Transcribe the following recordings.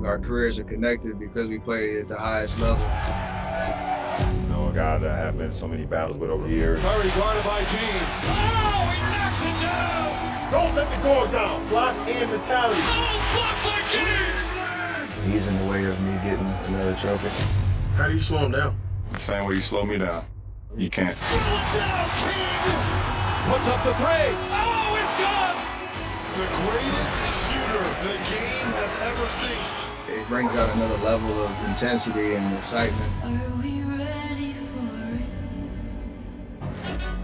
our careers are connected because we played at the highest level. You know, a guy that I have been in so many battles with over the years. Curry guarded by James. Oh, he knocks it down! Don't let the guard down. Block and mentality. Oh, blocked by James! He's in the way of me getting another trophy. How do you slow him down? The same way you slow me down. You can't. Down, King! Puts up the three. Oh, it's gone! The greatest shooter the game has ever seen. It brings out another level of intensity and excitement. Are we ready for it?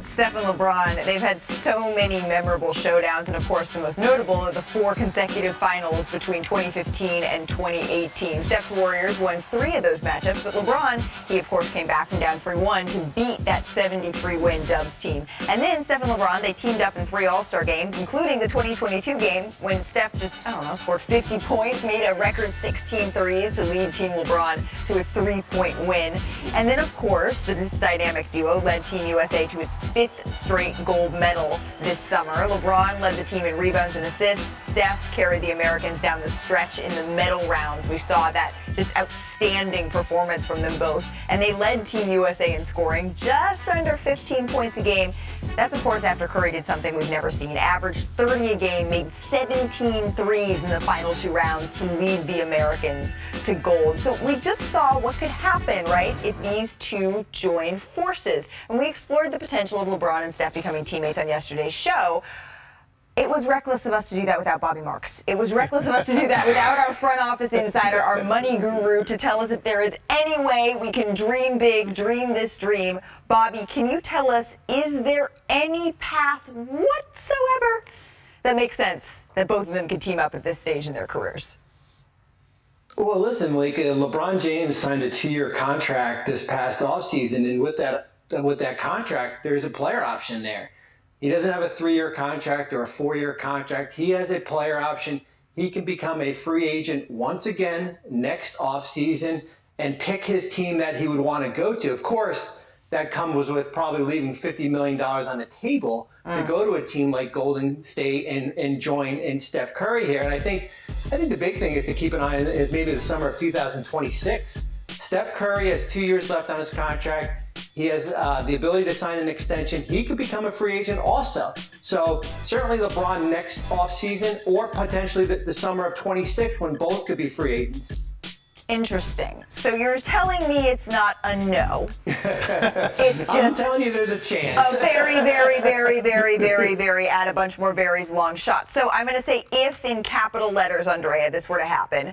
Steph and LeBron, they've had so many memorable showdowns, and of course the most notable are the 4 consecutive finals between 2015 and 2018. Steph's Warriors won 3 of those matchups, but LeBron, he of course came back from down 3-1 to beat that 73-win Dubs team. And then Steph and LeBron, they teamed up in 3 All-Star games, including the 2022 game when Steph just, scored 50 points, made a record 16 threes to lead Team LeBron to a 3-point win. And then of course, this dynamic duo led Team USA to its 5th straight gold medal this summer. LeBron led the team in rebounds and assists. Steph carried the Americans down the stretch in the medal rounds. We saw that just outstanding performance from them both. And they led Team USA in scoring just under 15 points a game. That's, of course, after Curry did something we've never seen. Averaged 30 a game, made 17 threes in the final 2 rounds to lead the Americans to gold. So we just saw what could happen, right, if these two join forces. And we explored the potential of LeBron and Steph becoming teammates on yesterday's show. It was reckless of us to do that without Bobby Marks. It was reckless of us to do that without our front office insider, our money guru, to tell us if there is any way we can dream big, dream this dream. Bobby, can you tell us, is there any path whatsoever that makes sense that both of them can team up at this stage in their careers? Well, listen, Malik, LeBron James signed a 2-year contract this past offseason, and with that contract, there's a player option there. He doesn't have a 3-year contract or a 4-year contract. He has a player option. He can become a free agent once again next offseason and pick his team that he would want to go to. Of course, that comes with probably leaving $50 million on the table to go to a team like Golden State and join in Steph Curry here. And I think the big thing is to keep an eye on is maybe the summer of 2026. Steph Curry has 2 years left on his contract. He has the ability to sign an extension. He could become a free agent also. So certainly LeBron next offseason or potentially the summer of 26 when both could be free agents. Interesting. So you're telling me it's not a no. It's just I'm telling you there's a chance. a very, very, very, very, very, very add a bunch more varies long shot. So I'm going to say if in capital letters, Andrea, this were to happen.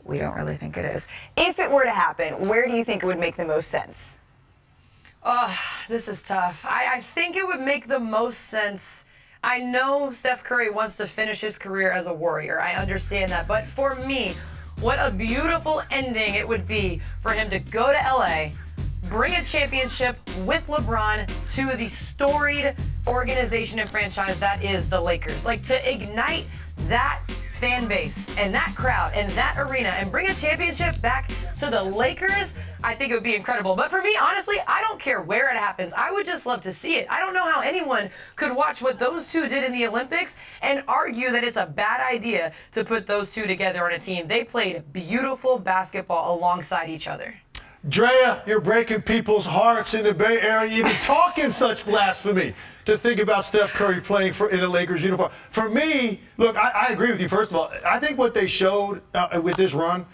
We don't really think it is. If it were to happen, where do you think it would make the most sense? Oh, this is tough. I think it would make the most sense. I know Steph Curry wants to finish his career as a Warrior. I understand that. But for me, what a beautiful ending it would be for him to go to LA, bring a championship with LeBron to the storied organization and franchise that is the Lakers. Like, to ignite that fan base and that crowd and that arena and bring a championship back to the Lakers, I think it would be incredible. But for me, honestly, I don't care where it happens. I would just love to see it. I don't know how anyone could watch what those two did in the Olympics and argue that it's a bad idea to put those two together on a team. They played beautiful basketball alongside each other. Drea, you're breaking people's hearts in the Bay Area, even talking such blasphemy to think about Steph Curry playing in a Lakers uniform. For me, look, I agree with you, first of all. I think what they showed with this run,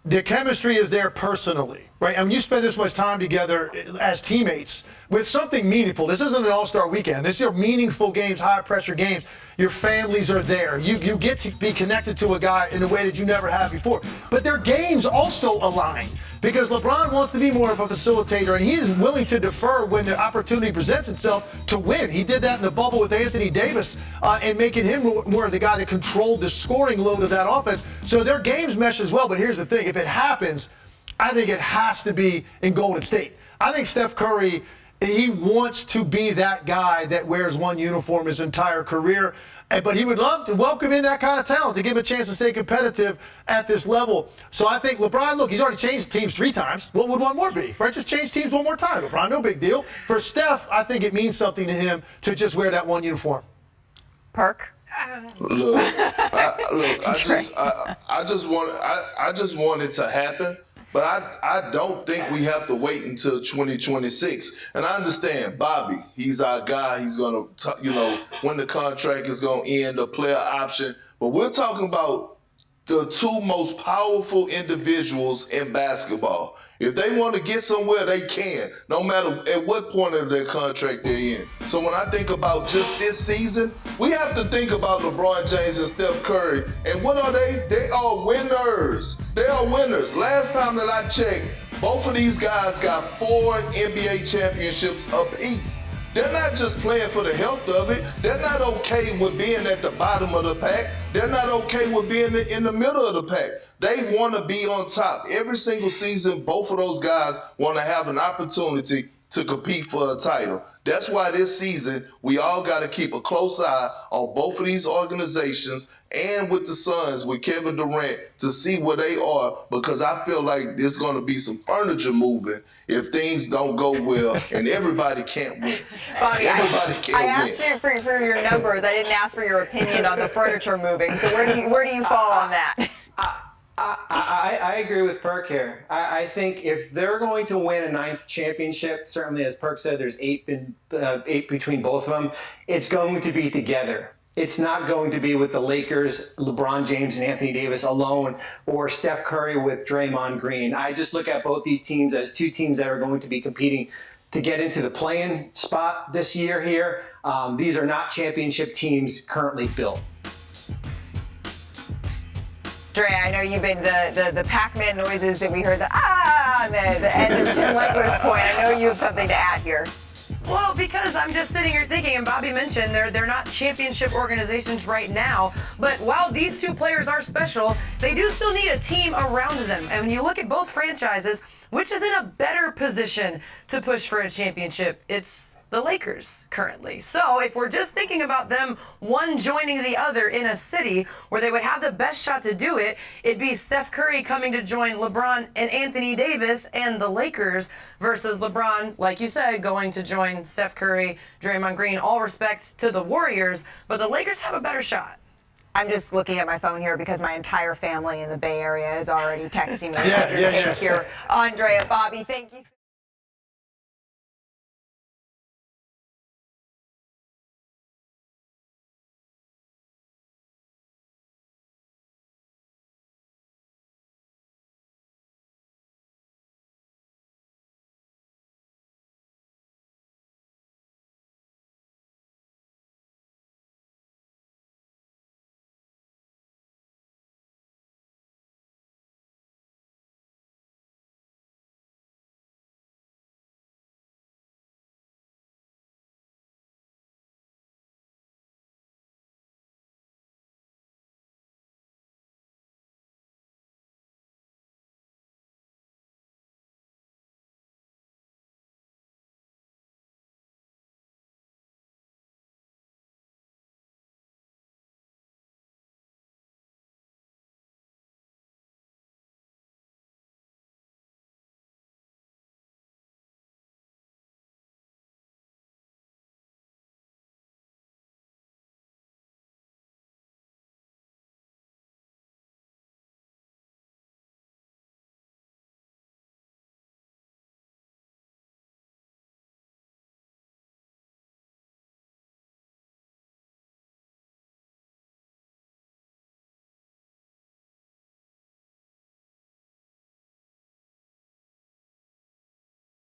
the chemistry is there personally, right? I mean, you spend this much time together as teammates with something meaningful. This isn't an all-star weekend. These are meaningful games, high-pressure games. Your families are there. You get to be connected to a guy in a way that you never have before. But their games also align because LeBron wants to be more of a facilitator, and he is willing to defer when the opportunity presents itself to win. He did that in the bubble with Anthony Davis and making him more of the guy that controlled the scoring load of that offense. So their games mesh as well. But here's the thing. If it happens, I think it has to be in Golden State. I think Steph Curry, he wants to be that guy that wears one uniform his entire career. But he would love to welcome in that kind of talent to give him a chance to stay competitive at this level. So I think LeBron, look, he's already changed teams 3 times. What would one more be? Right? Just change teams one more time. LeBron, no big deal. For Steph, I think it means something to him to just wear that one uniform. Perk, I just want it to happen, but I don't think we have to wait until 2026. And I understand Bobby, he's our guy. He's gonna, when the contract is gonna end, a player option. But we're talking about the two most powerful individuals in basketball. If they want to get somewhere, they can, no matter at what point of their contract they're in. So when I think about just this season, we have to think about LeBron James and Steph Curry. And what are they? They are winners. They are winners. Last time that I checked, both of these guys got 4 NBA championships apiece. They're not just playing for the health of it. They're not okay with being at the bottom of the pack. They're not okay with being in the middle of the pack. They want to be on top. Every single season, both of those guys want to have an opportunity to compete for a title. That's why this season, we all got to keep a close eye on both of these organizations and with the Suns, with Kevin Durant, to see where they are, because I feel like there's going to be some furniture moving if things don't go well, and everybody can't win. Bobby, Everybody can't I asked win. for your numbers. I didn't ask for your opinion on the furniture moving. So where do you fall on that? I agree with Perk here. I think if they're going to win a 9th championship, certainly as Perk said, there's 8 between both of them, it's going to be together. It's not going to be with the Lakers, LeBron James and Anthony Davis alone, or Steph Curry with Draymond Green. I just look at both these teams as 2 teams that are going to be competing to get into the play-in spot this year here. These are not championship teams currently built. Dre, I know you've been the Pac-Man noises that we heard, the end of Tim Legler's point. I know you have something to add here. Well, because I'm just sitting here thinking, and Bobby mentioned they're not championship organizations right now, but while these 2 players are special, they do still need a team around them. And when you look at both franchises, which is in a better position to push for a championship? It's the Lakers currently. So if we're just thinking about them one joining the other in a city where they would have the best shot to do it, it'd be Steph Curry coming to join LeBron and Anthony Davis and the Lakers versus LeBron, like you said, going to join Steph Curry, Draymond Green. All respect to the Warriors, but the Lakers have a better shot. I'm just looking at my phone here because my entire family in the Bay Area is already texting me. Yeah. Here, Andrea, Bobby, thank you.